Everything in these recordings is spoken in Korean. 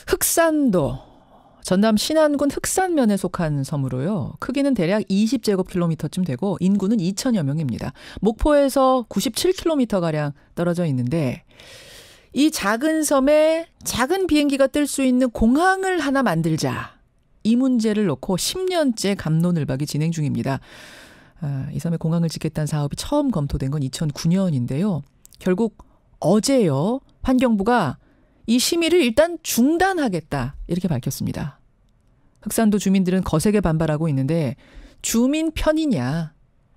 흑산도, 전남 신안군 흑산면에 속한 섬으로요. 크기는 대략 20제곱킬로미터쯤 되고 인구는 2천여 명입니다. 목포에서 97km가량 떨어져 있는데 이 작은 섬에 작은 비행기가 뜰 수 있는 공항을 하나 만들자. 이 문제를 놓고 10년째 갑론을박이 진행 중입니다. 이 섬에 공항을 짓겠다는 사업이 처음 검토된 건 2009년인데요. 결국 어제요. 환경부가 이 심의를 일단 중단하겠다 이렇게 밝혔습니다. 흑산도 주민들은 거세게 반발하고 있는데 주민 편이냐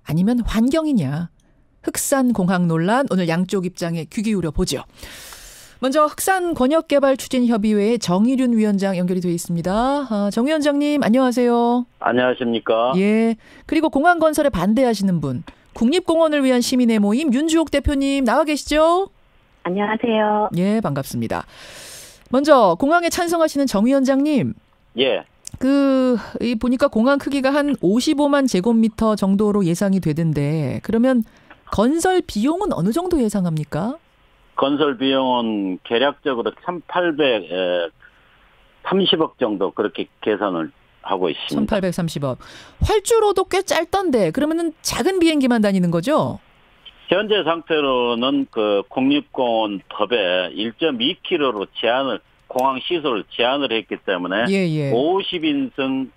아니면 환경이냐. 흑산공항 논란 오늘 양쪽 입장에 귀 기울여 보죠. 먼저 흑산권역개발추진협의회의 정의륜 위원장 연결이 되어 있습니다. 정 위원장님 안녕하세요. 안녕하십니까. 예. 그리고 공항 건설에 반대하시는 분 국립공원을 위한 시민의 모임 윤주옥 대표님 나와 계시죠? 안녕하세요. 예, 반갑습니다. 먼저 공항에 찬성하시는 정 위원장님. 예. 보니까 공항 크기가 한 55만 제곱미터 정도로 예상이 되던데 그러면 건설 비용은 어느 정도 예상합니까? 건설 비용은 계략적으로 1,830억 정도 그렇게 계산을 하고 있습니다. 1,830억. 활주로도 꽤 짧던데 그러면은 작은 비행기만 다니는 거죠? 현재 상태로는 그 국립공원 법에 1.2km로 공항 시설을 제한을 했기 때문에 50인승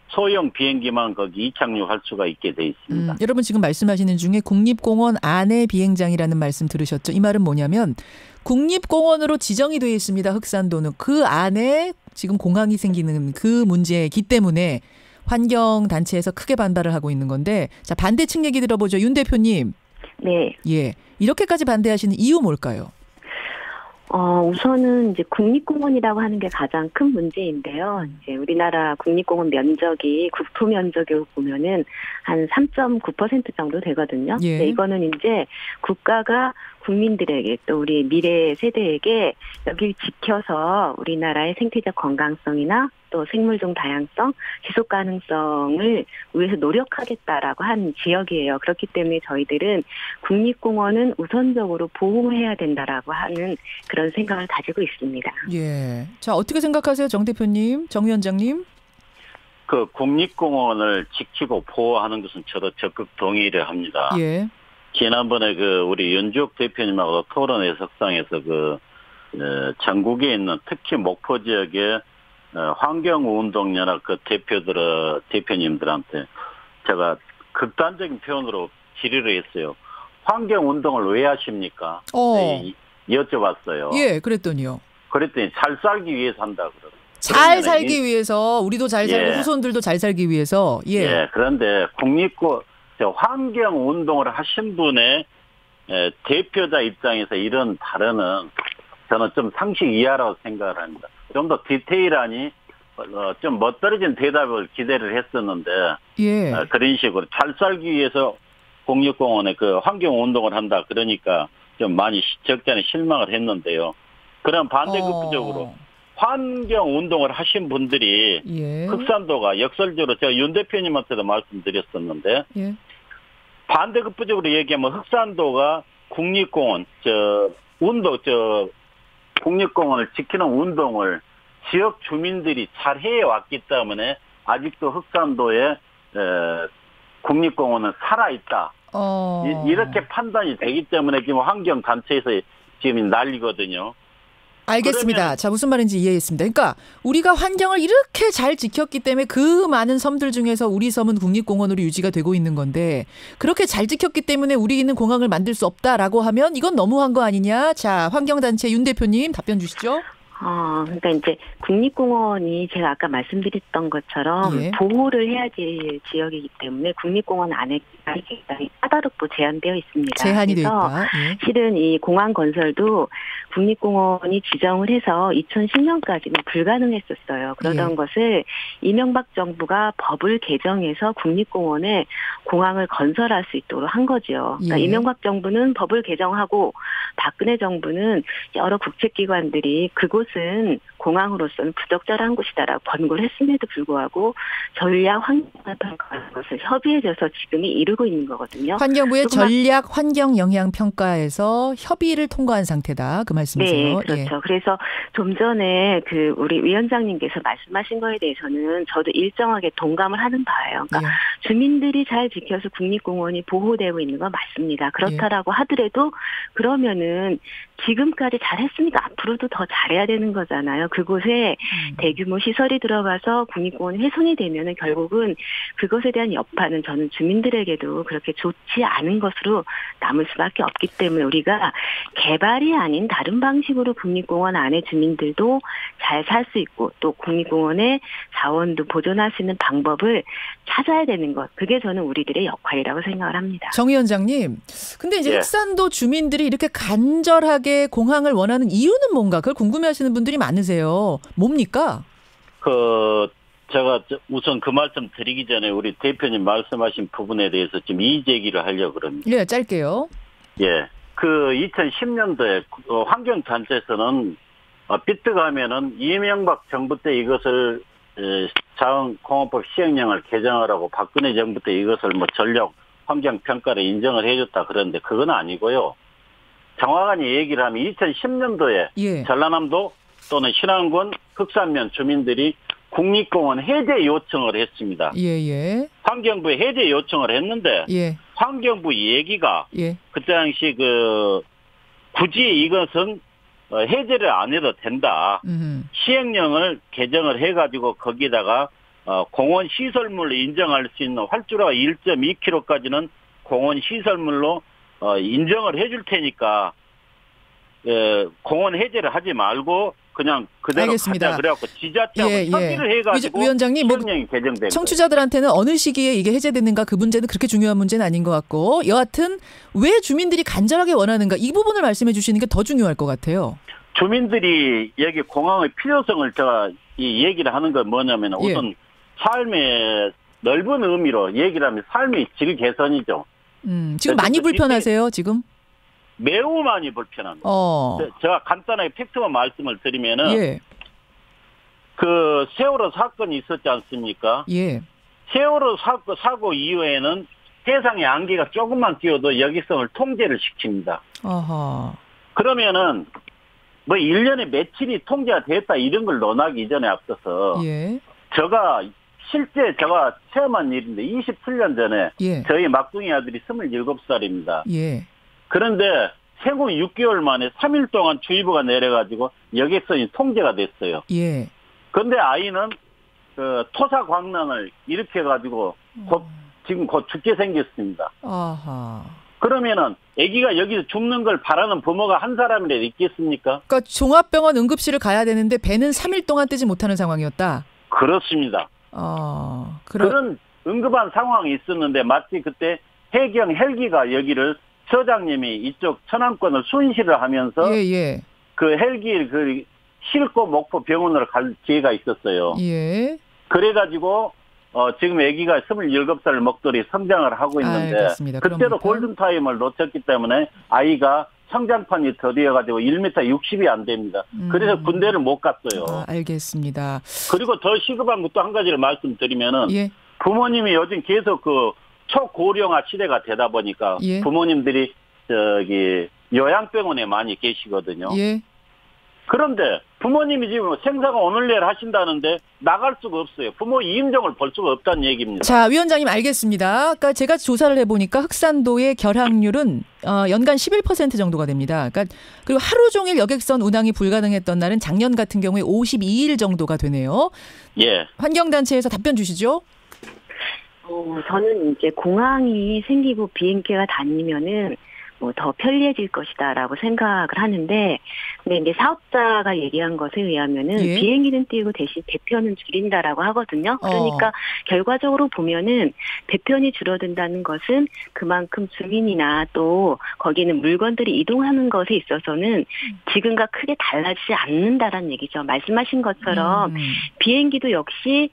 소형 비행기만 거기 이착륙할 수가 있게 돼 있습니다. 여러분 지금 말씀하시는 중에 국립공원 안에 비행장이라는 말씀 들으셨죠? 이 말은 뭐냐면 국립공원으로 지정이 되어 있습니다. 흑산도는. 그 안에 지금 공항이 생기는 그 문제이기 때문에 환경단체에서 크게 반발을 하고 있는 건데 자 반대측 얘기 들어보죠. 윤 대표님. 네. 예. 이렇게까지 반대하시는 이유 뭘까요? 우선은 이제 국립공원이라고 하는 게 가장 큰 문제인데요. 이제 우리나라 국립공원 면적이 국토 면적으로 보면은 한 3.9% 정도 되거든요. 예. 근데 이거는 이제 국가가 국민들에게 또 우리 미래 세대에게 여기 지켜서 우리나라의 생태적 건강성이나 또 생물종 다양성, 지속 가능성을 위해서 노력하겠다라고 한 지역이에요. 그렇기 때문에 저희들은 국립공원은 우선적으로 보호해야 된다라고 하는 그런 생각을 가지고 있습니다. 예. 자, 어떻게 생각하세요, 정 대표님, 정 위원장님? 그 국립공원을 지키고 보호하는 것은 저도 적극 동의를 합니다. 예. 지난번에 우리 윤주옥 대표님하고 토론회 석상에서 전국에 있는 특히 목포 지역의 환경운동연합 대표님들한테 제가 극단적인 표현으로 질의를 했어요. 환경운동을 왜 하십니까? 네, 여쭤봤어요. 예, 그랬더니요. 그랬더니 잘 살기 위해서 한다 그러더라고요. 잘 살기 위해서, 우리도 잘 살고 후손들도 잘 살기 위해서. 예. 예, 그런데 환경운동을 하신 분의 대표자 입장에서 이런 발언은 저는 좀 상식 이하라고 생각을 합니다. 좀 더 디테일하니 좀 멋들어진 대답을 기대를 했었는데 그런 식으로 잘 살기 위해서 국립공원에 환경운동을 한다 그러니까 좀 많이 적잖이 실망을 했는데요. 그럼 반대급부적으로 환경운동을 하신 분들이 흑산도가 역설적으로 제가 윤 대표님한테도 말씀드렸었는데 반대급부적으로 얘기하면 흑산도가 국립공원 국립공원을 지키는 운동을 지역 주민들이 잘 해왔기 때문에 아직도 흑산도에 국립공원은 살아있다. 이렇게 판단이 되기 때문에 지금 환경단체에서 지금 난리거든요. 알겠습니다. 자, 무슨 말인지 이해했습니다. 그러니까 우리가 환경을 이렇게 잘 지켰기 때문에 그 많은 섬들 중에서 우리 섬은 국립공원으로 유지가 되고 있는 건데 그렇게 잘 지켰기 때문에 우리는 공항을 만들 수 없다라고 하면 이건 너무한 거 아니냐? 자, 환경단체 윤 대표님 답변 주시죠. 그러니까 이제 국립공원이 제가 아까 말씀드렸던 것처럼 보호를 해야 될 지역이기 때문에 국립공원 안에 굉장히 까다롭고 제한되어 있습니다. 제한이 되어 있다. 실은 이 공항 건설도 국립공원이 지정을 해서 2010년까지는 불가능했었어요. 그러던 것을 이명박 정부가 법을 개정해서 국립공원에 공항을 건설할 수 있도록 한 거죠. 그러니까 이명박 정부는 법을 개정하고 박근혜 정부는 여러 국책기관들이 그곳 이곳은 공항으로서는 부적절한 곳이다라고 권고를 했음에도 불구하고 전략 환경 평가하는 것을 협의해줘서 지금이 이루고 있는 거거든요. 환경부의 전략 환경 영향 평가에서 협의를 통과한 상태다. 그 말씀이세요? 네, 그렇죠. 예. 그래서 좀 전에 그 우리 위원장님께서 말씀하신 거에 대해서는 저도 일정하게 동감을 하는 바예요. 그러니까 주민들이 잘 지켜서 국립공원이 보호되고 있는 건 맞습니다. 그렇다라고 하더라도 그러면은 지금까지 잘했으니까 앞으로도 더 잘해야 되는 거잖아요. 그곳에 대규모 시설이 들어가서 국립공원이 훼손이 되면은 결국은 그것에 대한 여파는 저는 주민들에게도 그렇게 좋지 않은 것으로 남을 수밖에 없기 때문에 우리가 개발이 아닌 다른 방식으로 국립공원 안에 주민들도 잘 살 수 있고 또 국립공원의 자원도 보존할 수 있는 방법을 찾아야 되는 것. 그게 저는 우리들의 역할이라고 생각을 합니다. 정 위원장님, 근데 이제 흑산도 주민들이 이렇게 간절하게 공항을 원하는 이유는 뭔가? 그걸 궁금해하시는 분들이 많으세요. 뭡니까? 제가 우선 그 말씀 드리기 전에 우리 대표님 말씀하신 부분에 대해서 좀 이의 제기를 하려고 그럽니다. 네, 짧게요. 예. 그 2010년도에 환경단체에서는 삐뜩하면은 이명박 정부 때 이것을 자원공원법 시행령을 개정하라고 박근혜 정부 때 이것을 뭐 전략 환경평가를 인정을 해줬다 그러는데 그건 아니고요. 정확하게 얘기를 하면 2010년도에 전라남도 또는 신안군 흑산면 주민들이 국립공원 해제 요청을 했습니다. 환경부에 해제 요청을 했는데 환경부 얘기가 그때 당시 굳이 이것은 해제를 안 해도 된다. 시행령을 개정을 해가지고 거기다가 공원 시설물로 인정할 수 있는 활주로가 1.2km까지는 공원 시설물로 인정을 해줄 테니까 공원 해제를 하지 말고 그냥 그대로 알겠습니다. 가자 그래갖고 지자체하고 협의를 해가지고 위원장님, 시행령이 개정된 청취자들한테는 어느 시기에 이게 해제됐는가 그 문제는 그렇게 중요한 문제는 아닌 것 같고 여하튼 왜 주민들이 간절하게 원하는가 이 부분을 말씀해 주시는 게 더 중요할 것 같아요. 주민들이 여기 공항의 필요성을 제가 이 얘기를 하는 건 뭐냐면 우선 삶의 넓은 의미로 얘기를 하면 삶의 질 개선이죠. 지금 많이 불편하세요, 지금? 매우 많이 불편합니다. 제가 간단하게 팩트만 말씀을 드리면은 그 세월호 사건이 있었지 않습니까? 세월호 사고 이후에는 해상의 안개가 조금만 끼어도 여기성을 통제를 시킵니다. 그러면은 뭐 1년에 며칠이 통제가 됐다 이런 걸 논하기 이전에 앞서서 실제 제가 체험한 일인데 27년 전에 저희 막둥이 아들이 27살입니다. 그런데 생후 6개월 만에 3일 동안 주의보가 내려가지고 여객선이 통제가 됐어요. 그런데 아이는 그 토사광난을 일으켜가지고 지금 곧 죽게 생겼습니다. 그러면은 아기가 여기서 죽는 걸 바라는 부모가 한 사람이라도 있겠습니까? 그러니까 종합병원 응급실을 가야 되는데 배는 3일 동안 뜨지 못하는 상황이었다. 그렇습니다. 그런 응급한 상황이 있었는데 마치 그때 해경 헬기가 여기를 서장님이 이쪽 천안권을 순시를 하면서 그 헬기를 싣고 목포 병원으로 갈 기회가 있었어요. 그래가지고 지금 아기가 27살 먹돌이 성장을 하고 있는데 그때도 골든타임을 놓쳤기 때문에 아이가 성장판이 더디어가지고 1m 60이 안 됩니다. 그래서 군대를 못 갔어요. 알겠습니다. 그리고 더 시급한 것도 한 가지를 말씀드리면은 부모님이 요즘 계속 그 초고령화 시대가 되다 보니까 부모님들이 요양병원에 많이 계시거든요. 그런데 부모님이 지금 생사가 오늘내일 하신다는데 나갈 수가 없어요. 부모 이임종을 볼 수가 없다는 얘기입니다. 자, 위원장님 알겠습니다. 그러니까 제가 조사를 해보니까 흑산도의 결항률은 연간 11% 정도가 됩니다. 그러니까 그리고 하루 종일 여객선 운항이 불가능했던 날은 작년 같은 경우에 52일 정도가 되네요. 환경단체에서 답변 주시죠. 저는 이제 공항이 생기고 비행기가 다니면은 뭐 더 편리해질 것이다라고 생각을 하는데, 근데 이제 사업자가 얘기한 것에 의하면은 비행기는 띄우고 대신 배편은 줄인다라고 하거든요. 그러니까 결과적으로 보면은 배편이 줄어든다는 것은 그만큼 주민이나 또 거기는 물건들이 이동하는 것에 있어서는 지금과 크게 달라지지 않는다라는 얘기죠. 말씀하신 것처럼 비행기도 역시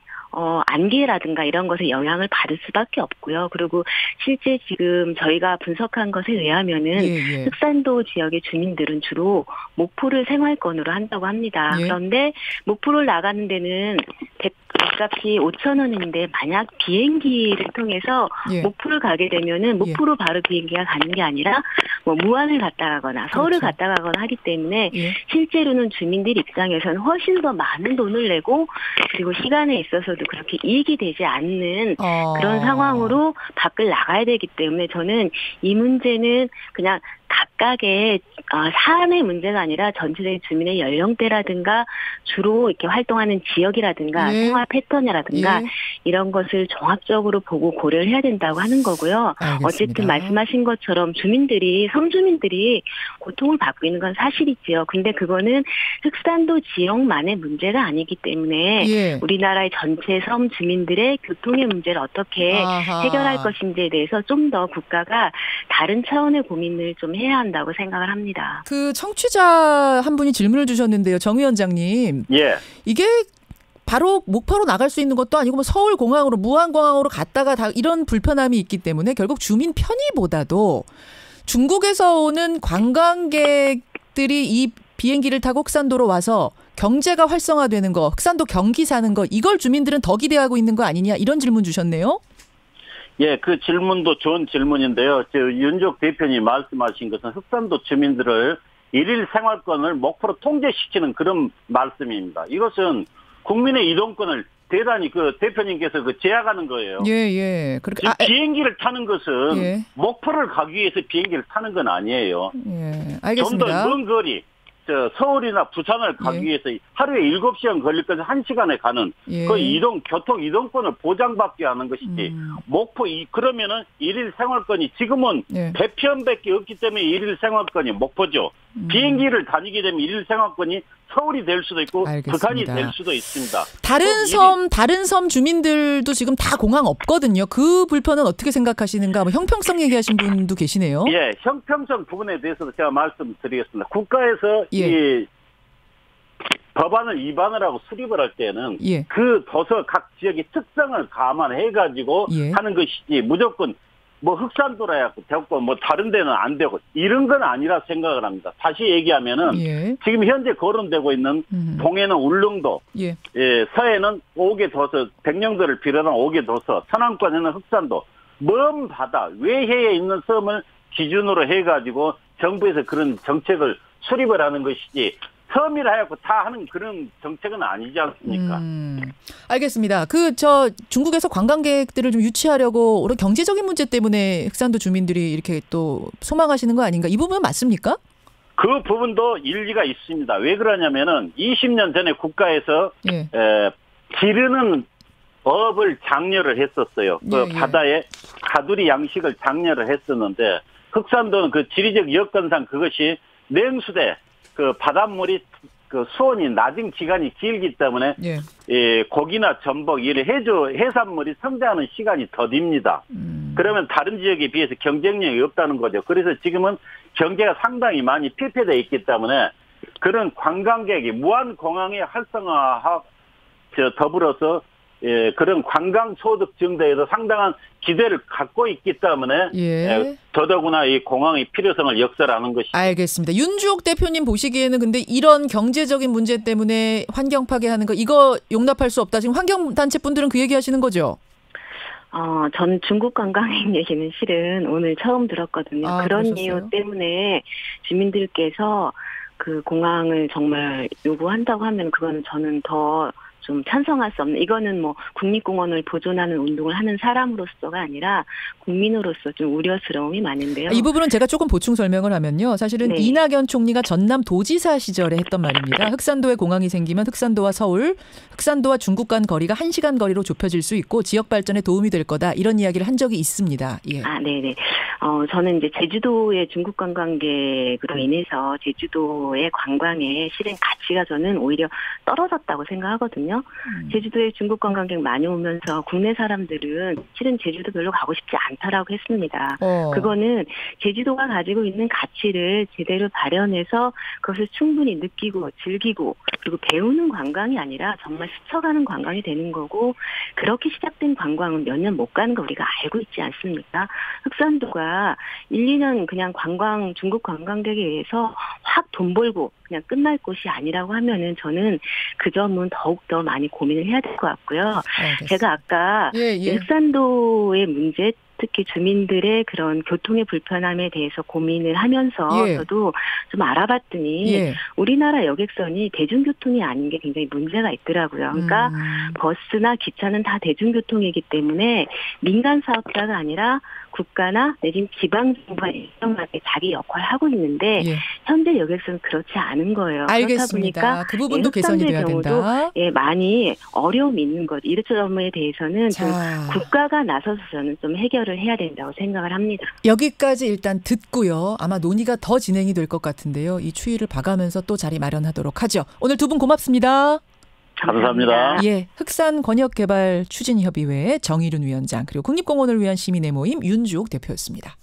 안개라든가 이런 것에 영향을 받을 수밖에 없고요. 그리고 실제 지금 저희가 분석한 것에 의하면은 흑산도 지역의 주민들은 주로 목포를 생활권으로 한다고 합니다. 그런데 목포를 나가는 데는 값이 5,000원인데 만약 비행기를 통해서 목포를 가게 되면은 목포로 바로 비행기가 가는 게 아니라 뭐 무안을 갔다 가거나 서울을 갔다 가거나 하기 때문에 실제로는 주민들 입장에서는 훨씬 더 많은 돈을 내고 그리고 시간에 있어서도 그렇게 이익이 되지 않는 그런 상황으로 밖을 나가야 되기 때문에 저는 이 문제는 그냥 각각의 사안의 문제가 아니라 전체적인 주민의 연령대라든가 주로 이렇게 활동하는 지역이라든가 생활 패턴이라든가 이런 것을 종합적으로 보고 고려를 해야 된다고 하는 거고요. 알겠습니다. 어쨌든 말씀하신 것처럼 섬 주민들이 고통을 받고 있는 건 사실이지요. 근데 그거는 흑산도 지역만의 문제가 아니기 때문에 우리나라의 전체 섬 주민들의 교통의 문제를 어떻게 해결할 것인지에 대해서 좀 더 국가가 다른 차원의 고민을 좀 해야 한다고 생각을 합니다. 그 청취자 한 분이 질문을 주셨는데요. 정 위원장님. 이게 바로 목포로 나갈 수 있는 것도 아니고 뭐 서울공항으로 무안공항으로 갔다가 다 이런 불편함이 있기 때문에 결국 주민 편의보다도 중국에서 오는 관광객들이 이 비행기를 타고 흑산도로 와서 경제가 활성화되는 거, 흑산도 경기 사는 거 이걸 주민들은 더 기대하고 있는 거 아니냐 이런 질문 주셨네요. 그 질문도 좋은 질문인데요. 윤족 대표님 말씀하신 것은 흑산도 주민들을 일일 생활권을 목포로 통제시키는 그런 말씀입니다. 이것은 국민의 이동권을 대단히 대표님께서 제약하는 거예요. 그렇게 비행기를 타는 것은 목포를 가기 위해서 비행기를 타는 건 아니에요. 알겠습니다. 좀 더 먼 거리. 서울이나 부산을 가기 위해서 하루에 7시간 걸릴 것을 1시간에 가는 그 교통 이동권을 보장받게 하는 것이지. 목포 그러면은 일일 생활권이 지금은 배편밖에 없기 때문에 일일 생활권이 목포죠. 비행기를 다니게 되면 일일 생활권이 서울이 될 수도 있고 부산이 될 수도 있습니다. 다른 섬 주민들도 지금 다 공항 없거든요. 그 불편은 어떻게 생각하시는가? 뭐 형평성 얘기하신 분도 계시네요. 형평성 부분에 대해서도 제가 말씀드리겠습니다. 국가에서 이 법안을 위반을 하고 수립을 할 때는 그 도서 각 지역의 특성을 감안해가지고 하는 것이지 무조건 뭐 흑산도라야 되고 뭐 다른 데는 안 되고 이런 건 아니라 생각을 합니다. 다시 얘기하면은 지금 현재 거론되고 있는 동해는 울릉도, 서해는 오개도서, 백령도를 비롯한 오개도서, 서남권에는 흑산도, 먼 바다 외해에 있는 섬을 기준으로 해가지고 정부에서 그런 정책을 수립을 하는 것이지. 섬이라 해갖고 다 하는 그런 정책은 아니지 않습니까? 알겠습니다. 중국에서 관광객들을 좀 유치하려고 오히려 경제적인 문제 때문에 흑산도 주민들이 이렇게 또 소망하시는 거 아닌가? 이 부분은 맞습니까? 그 부분도 일리가 있습니다. 왜 그러냐면은 20년 전에 국가에서 기르는 업을 장려를 했었어요. 바다에 가두리 양식을 장려를 했었는데 흑산도는 그 지리적 여건상 그것이 냉수대 바닷물이 수온이 낮은 기간이 길기 때문에 고기나 전복 이런 해산물이 성장하는 시간이 더딥니다. 그러면 다른 지역에 비해서 경쟁력이 없다는 거죠. 그래서 지금은 경제가 상당히 많이 폐폐되어 있기 때문에 그런 관광객이 무안공항의 활성화와 더불어서 그런 관광 소득 증대에도 상당한 기대를 갖고 있기 때문에 더더구나 이 공항의 필요성을 역설하는 것이죠. 알겠습니다. 윤주옥 대표님 보시기에는 근데 이런 경제적인 문제 때문에 환경 파괴하는 거 이거 용납할 수 없다. 지금 환경단체 분들은 그 얘기하시는 거죠? 전 중국 관광객 얘기는 실은 오늘 처음 들었거든요. 그런 그러셨어요? 이유 때문에 주민들께서 그 공항을 정말 요구한다고 하면 그거는 저는 더 좀 찬성할 수 없는 이거는 뭐 국립공원을 보존하는 운동을 하는 사람으로서가 아니라 국민으로서 좀 우려스러움이 많은데요. 이 부분은 제가 조금 보충 설명을 하면요. 사실은 이낙연 총리가 전남 도지사 시절에 했던 말입니다. 흑산도에 공항이 생기면 흑산도와 서울, 흑산도와 중국 간 거리가 1시간 거리로 좁혀질 수 있고 지역 발전에 도움이 될 거다. 이런 이야기를 한 적이 있습니다. 네네. 저는 이제 제주도의 중국 관광객으로 인해서 제주도의 관광의 실은 가치가 저는 오히려 떨어졌다고 생각하거든요. 있거든요. 제주도에 중국 관광객 많이 오면서 국내 사람들은 실은 제주도 별로 가고 싶지 않다라고 했습니다. 그거는 제주도가 가지고 있는 가치를 제대로 발현해서 그것을 충분히 느끼고 즐기고 그리고 배우는 관광이 아니라 정말 스쳐가는 관광이 되는 거고 그렇게 시작된 관광은 몇 년 못 가는 거 우리가 알고 있지 않습니까? 흑산도가 1, 2년 그냥 중국 관광객에 의해서 확 돈 벌고 그냥 끝날 곳이 아니라고 하면은 저는 그 점은 더욱더 많이 고민을 해야 될 것 같고요. 알겠습니다. 제가 아까 흑산도의 문제 특히 주민들의 그런 교통의 불편함에 대해서 고민을 하면서 저도 좀 알아봤더니 우리나라 여객선이 대중교통이 아닌 게 굉장히 문제가 있더라고요. 그러니까 버스나 기차는 다 대중교통이기 때문에 민간 사업자가 아니라 국가나 내지는 지방정부가 일정하게 자기 역할을 하고 있는데 현재 여객선은 그렇지 않은 거예요. 알겠습니다. 그렇다 보니까 그 부분도 개선이 돼야 된다. 많이 어려움이 있는 것. 이런 점에 대해서는 좀 국가가 나서서 저는 좀 해결을 해야 된다고 생각을 합니다. 여기까지 일단 듣고요. 아마 논의가 더 진행이 될 것 같은데요. 이 추이를 봐가면서 또 자리 마련하도록 하죠. 오늘 두 분 고맙습니다. 감사합니다. 예, 흑산권역개발 추진협의회 정의륜 위원장 그리고 국립공원을 위한 시민의 모임 윤주옥 대표였습니다.